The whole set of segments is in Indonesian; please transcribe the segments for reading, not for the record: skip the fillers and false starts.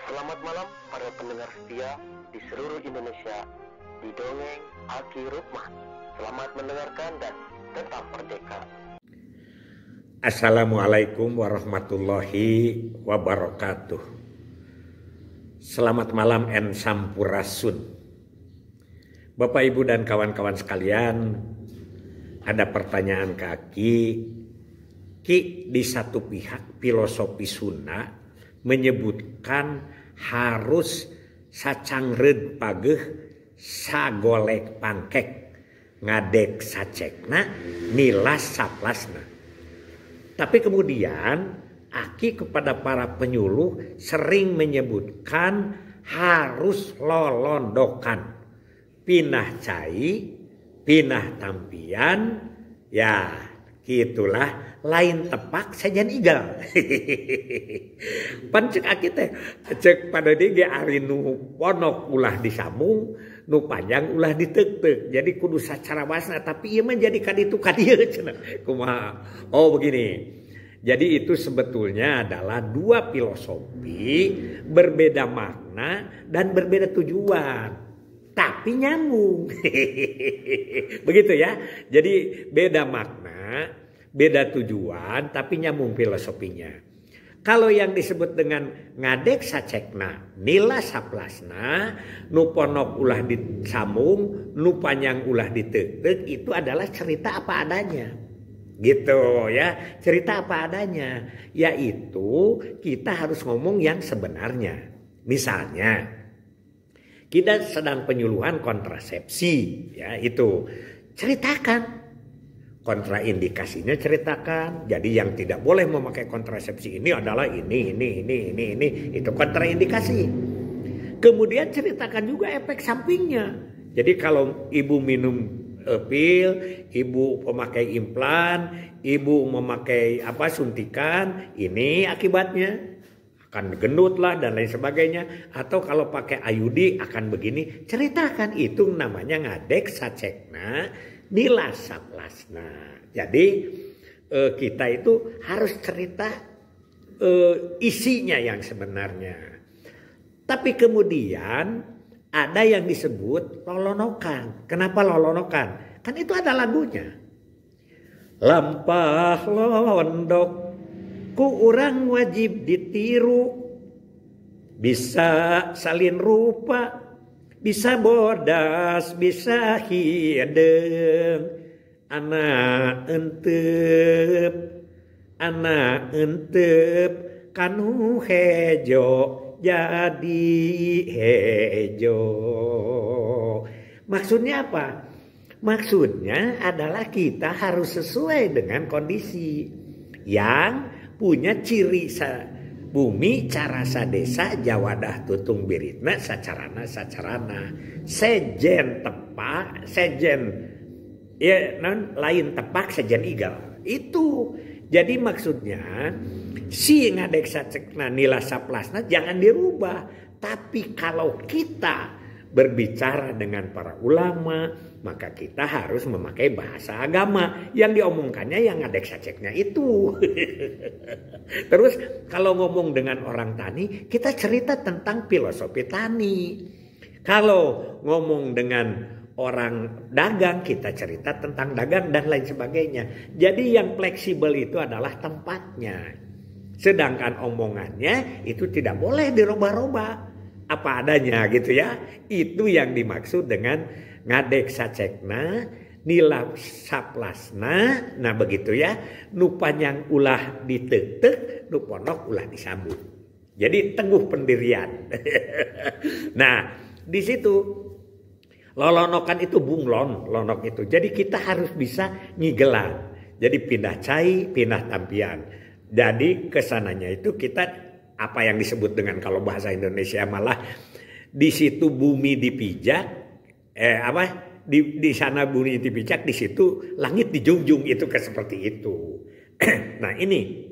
Selamat malam para pendengar setia di seluruh Indonesia di Dongeng Aki Rukman. Selamat mendengarkan dan tetap merdeka. Assalamualaikum warahmatullahi wabarakatuh. Selamat malam en sampurasun. Bapak Ibu dan kawan-kawan sekalian, ada pertanyaan ke Aki. Ki, di satu pihak filosofi Sunda menyebutkan harus sacangreud pageuh sagolek pangkek ngadek sacekna nilas saplasna. Tapi kemudian Aki kepada para penyuluh sering menyebutkan harus lolondokan, pinah cai, pinah tampian, ya gitulah, lain tepak sajan igal. Pan cek Aki teh cek pada dia ari nu ponok ulah disambung, nu panjang ulah diteuk-teuk. Jadi kudu sacara wasna, tapi ieu mah jadi kaditu kadieu cenah. Kumaha? Oh begini. Jadi itu sebetulnya adalah dua filosofi berbeda makna dan berbeda tujuan, tapi nyambung. Begitu ya. Jadi beda makna, beda tujuan, tapi nyambung filosofinya. Kalau yang disebut dengan ngadek sacekna nila saplasna, nu ponok ulah disambung, nu panjang ulah diteuk-teuk, itu adalah cerita apa adanya. Gitu ya, cerita apa adanya, yaitu kita harus ngomong yang sebenarnya. Misalnya kita sedang penyuluhan kontrasepsi, ya itu ceritakan kontraindikasinya, ceritakan. Jadi yang tidak boleh memakai kontrasepsi ini adalah ini, itu kontraindikasi. Kemudian ceritakan juga efek sampingnya. Jadi kalau ibu minum pil, ibu pemakai implan, ibu memakai suntikan, ini akibatnya akan gendut lah dan lain sebagainya. Atau kalau pakai IUD akan begini, ceritakan. Itu namanya ngadek sacekna nila saplasna. Jadi kita itu harus cerita isinya yang sebenarnya. Tapi kemudian ada yang disebut lolonokan. Kenapa lolonokan? Kan itu ada lagunya. Lampah londok ku urang wajib ditiru. Bisa salin rupa, bisa bodas, bisa hideng. Anak entep kanu hejo jadi hejo. Maksudnya apa? Maksudnya adalah kita harus sesuai dengan kondisi yang punya ciri bumi carasa desa jawadah tutung biritna sacarana sejen tepak sejen ya non lain tepak sejen igal. Itu jadi maksudnya si ngadek sacekna nila saplasna jangan dirubah. Tapi kalau kita berbicara dengan para ulama, maka kita harus memakai bahasa agama. Yang diomongkannya yang ngadek saceknya itu. Terus kalau ngomong dengan orang tani, kita cerita tentang filosofi tani. Kalau ngomong dengan orang dagang, kita cerita tentang dagang dan lain sebagainya. Jadi yang fleksibel itu adalah tempatnya. Sedangkan omongannya itu tidak boleh dirubah-rubah, apa adanya gitu ya. Itu yang dimaksud dengan ngadek sacekna nila saplasna. Nah begitu ya. Nu panjang ulah diteuk-teuk, nu ponok ulah disambung. Jadi teguh pendirian. Nah di situ lolonokan itu bunglon, lonok itu. Jadi kita harus bisa nyigelan. Jadi pindah cai, pindah tampian. Jadi kesananya itu kita apa yang disebut dengan kalau bahasa Indonesia malah di situ bumi dipijak, di sana bumi dipijak, di situ langit dijunjung, itu seperti itu. Nah ini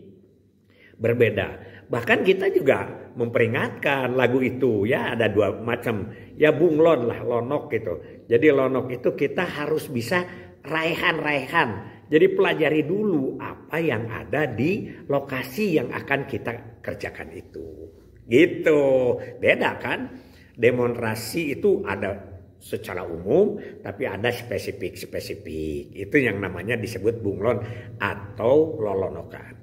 berbeda. Bahkan kita juga memperingatkan lagu itu ya ada dua macam ya bunglon lah lonok gitu. Jadi lonok itu kita harus bisa raihan. Jadi pelajari dulu apa yang ada di lokasi yang akan kita kerjakan itu. Gitu. Beda kan? Demonstrasi itu ada secara umum, tapi ada spesifik. Itu yang namanya disebut bunglon atau lolonokan.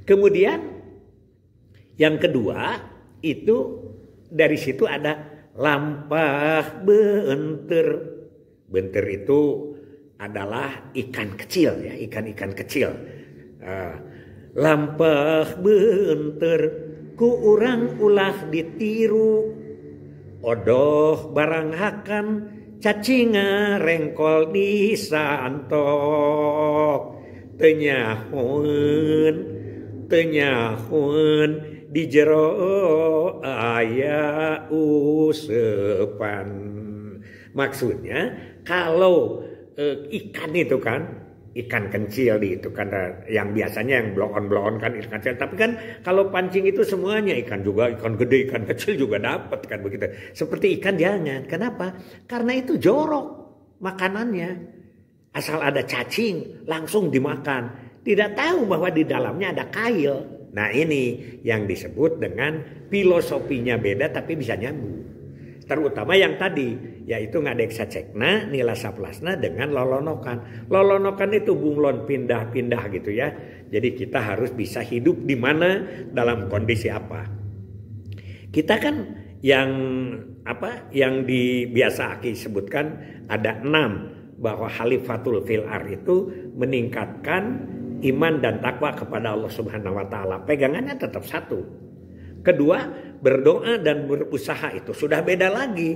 Kemudian yang kedua itu dari situ ada lampah benter. Benter itu adalah ikan kecil ya, ikan-ikan kecil. Lampah benter ku urang ulah ditiru. Odoh barang hakan cacinga rengkol disantok. Tenyahun di jero aya usepan. Maksudnya kalau ikan itu kan ikan kecil itu kan yang biasanya yang blow on kan ikan kecil, tapi kan kalau pancing itu semuanya ikan juga, ikan gede ikan kecil juga dapat kan begitu. Seperti ikan jangan. Kenapa? Karena itu jorok makanannya. Asal ada cacing langsung dimakan, tidak tahu bahwa di dalamnya ada kail. Nah ini yang disebut dengan filosofinya beda tapi bisa nyambung. Terutama yang tadi, yaitu ngadeksa cekna, nila saplasna dengan lolonokan. Lolonokan itu bunglon pindah-pindah gitu ya. Jadi kita harus bisa hidup di mana, dalam kondisi apa. Kita kan yang biasa Aki sebutkan ada 6, bahwa halifatul filar itu meningkatkan iman dan takwa kepada Allah Subhanahu wa taala. Pegangannya tetap satu. Kedua, berdoa dan berusaha itu sudah beda lagi.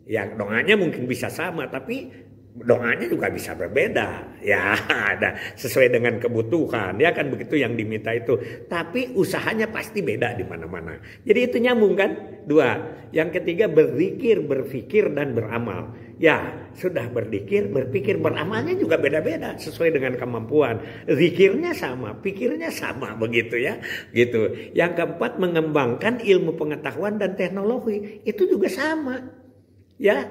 Ya, doanya mungkin bisa sama, tapi doanya juga bisa berbeda. Ya, ada sesuai dengan kebutuhan. Ya kan begitu yang diminta itu. Tapi usahanya pasti beda di mana-mana. Jadi itu nyambung kan? 2. Yang ketiga, berzikir, berfikir dan beramal. Ya, sudah berzikir, berpikir, beramalnya juga beda-beda sesuai dengan kemampuan. Zikirnya sama, pikirnya sama begitu ya. Gitu. Yang keempat, mengembangkan ilmu pengetahuan dan teknologi. Itu juga sama. Ya,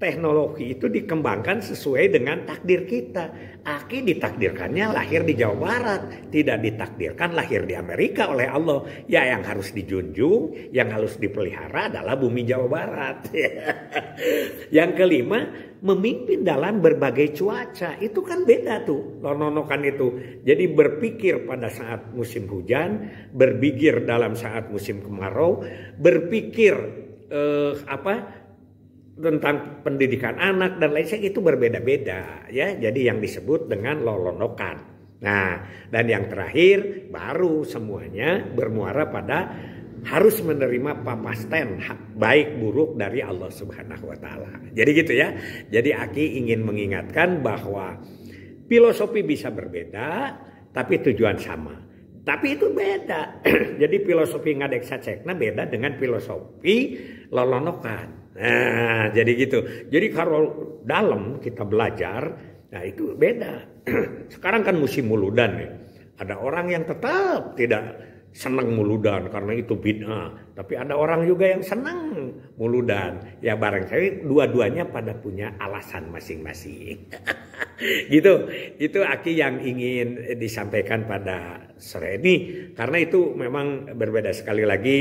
teknologi itu dikembangkan sesuai dengan takdir kita. Aki ditakdirkannya lahir di Jawa Barat, tidak ditakdirkan lahir di Amerika oleh Allah. Ya, yang harus dijunjung, yang harus dipelihara adalah bumi Jawa Barat. Yang kelima, memimpin dalam berbagai cuaca. Itu kan beda tuh, lononokan itu. Jadi berpikir pada saat musim hujan, berpikir dalam saat musim kemarau, berpikir tentang pendidikan anak dan lain sebagainya itu berbeda-beda ya. Jadi yang disebut dengan lolonokan. Nah, dan yang terakhir baru semuanya bermuara pada harus menerima papasten baik buruk dari Allah Subhanahu wa taala. Jadi gitu ya. Jadi Aki ingin mengingatkan bahwa filosofi bisa berbeda tapi tujuan sama. Tapi itu beda. Jadi filosofi ngadeksa cekna beda dengan filosofi lolonokan. Nah, jadi gitu. Jadi kalau dalam kita belajar, nah itu beda. Sekarang kan musim muludan ya. Ada orang yang tetap tidak senang muludan karena itu bid'ah. Tapi ada orang juga yang senang muludan. Ya barangkali dua-duanya pada punya alasan masing-masing. Gitu. Itu Aki yang ingin disampaikan pada sore ini. Karena itu memang berbeda. Sekali lagi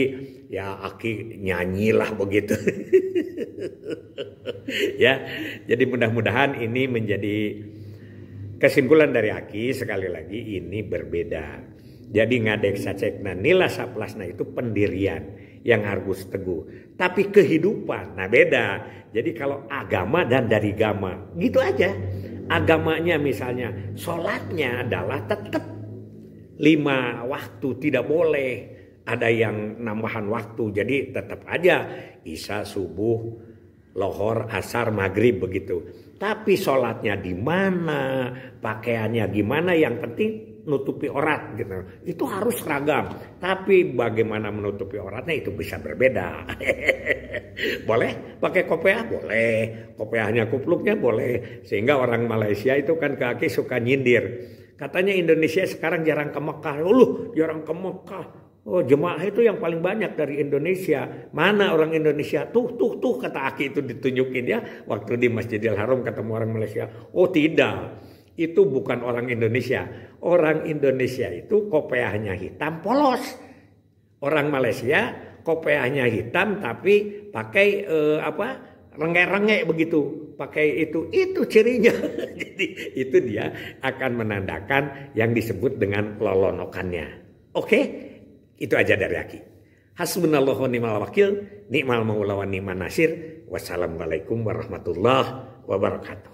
ya Aki nyanyilah begitu. Ya, jadi mudah-mudahan ini menjadi kesimpulan dari Aki. Sekali lagi ini berbeda. Jadi ngadeksa cekna nila saplasna itu pendirian yang harus teguh. Tapi kehidupan, nah beda. Jadi kalau agama dan dari agama, gitu aja. Agamanya misalnya, sholatnya adalah tetap 5 waktu, tidak boleh ada yang nambahan waktu. Jadi tetap aja isya, subuh, lohor, asar, maghrib begitu. Tapi sholatnya di mana, pakaiannya gimana, yang penting nutupi aurat gitu. Itu harus seragam. Tapi bagaimana menutupi auratnya itu bisa berbeda. Boleh pakai kopiah? Boleh. Kopiahnya kupluknya boleh. Sehingga orang Malaysia itu kan kaki suka nyindir. Katanya Indonesia sekarang jarang ke Mekah. Jarang ke Mekah. Oh, jemaah itu yang paling banyak dari Indonesia. Mana orang Indonesia? Tuh kata Aki itu ditunjukin ya. Waktu di Masjidil Haram ketemu orang Malaysia. Oh tidak. Itu bukan orang Indonesia. Orang Indonesia itu kopiahnya hitam polos. Orang Malaysia kopiahnya hitam tapi pakai rengek-rengek begitu, pakai itu cirinya. Jadi itu dia akan menandakan yang disebut dengan lolonokannya. Oke, itu aja dari Aki. Hasbunallahu wa ni'mal wakil, ni'mal maula wa ni'man nasir. Wassalamualaikum warahmatullahi wabarakatuh.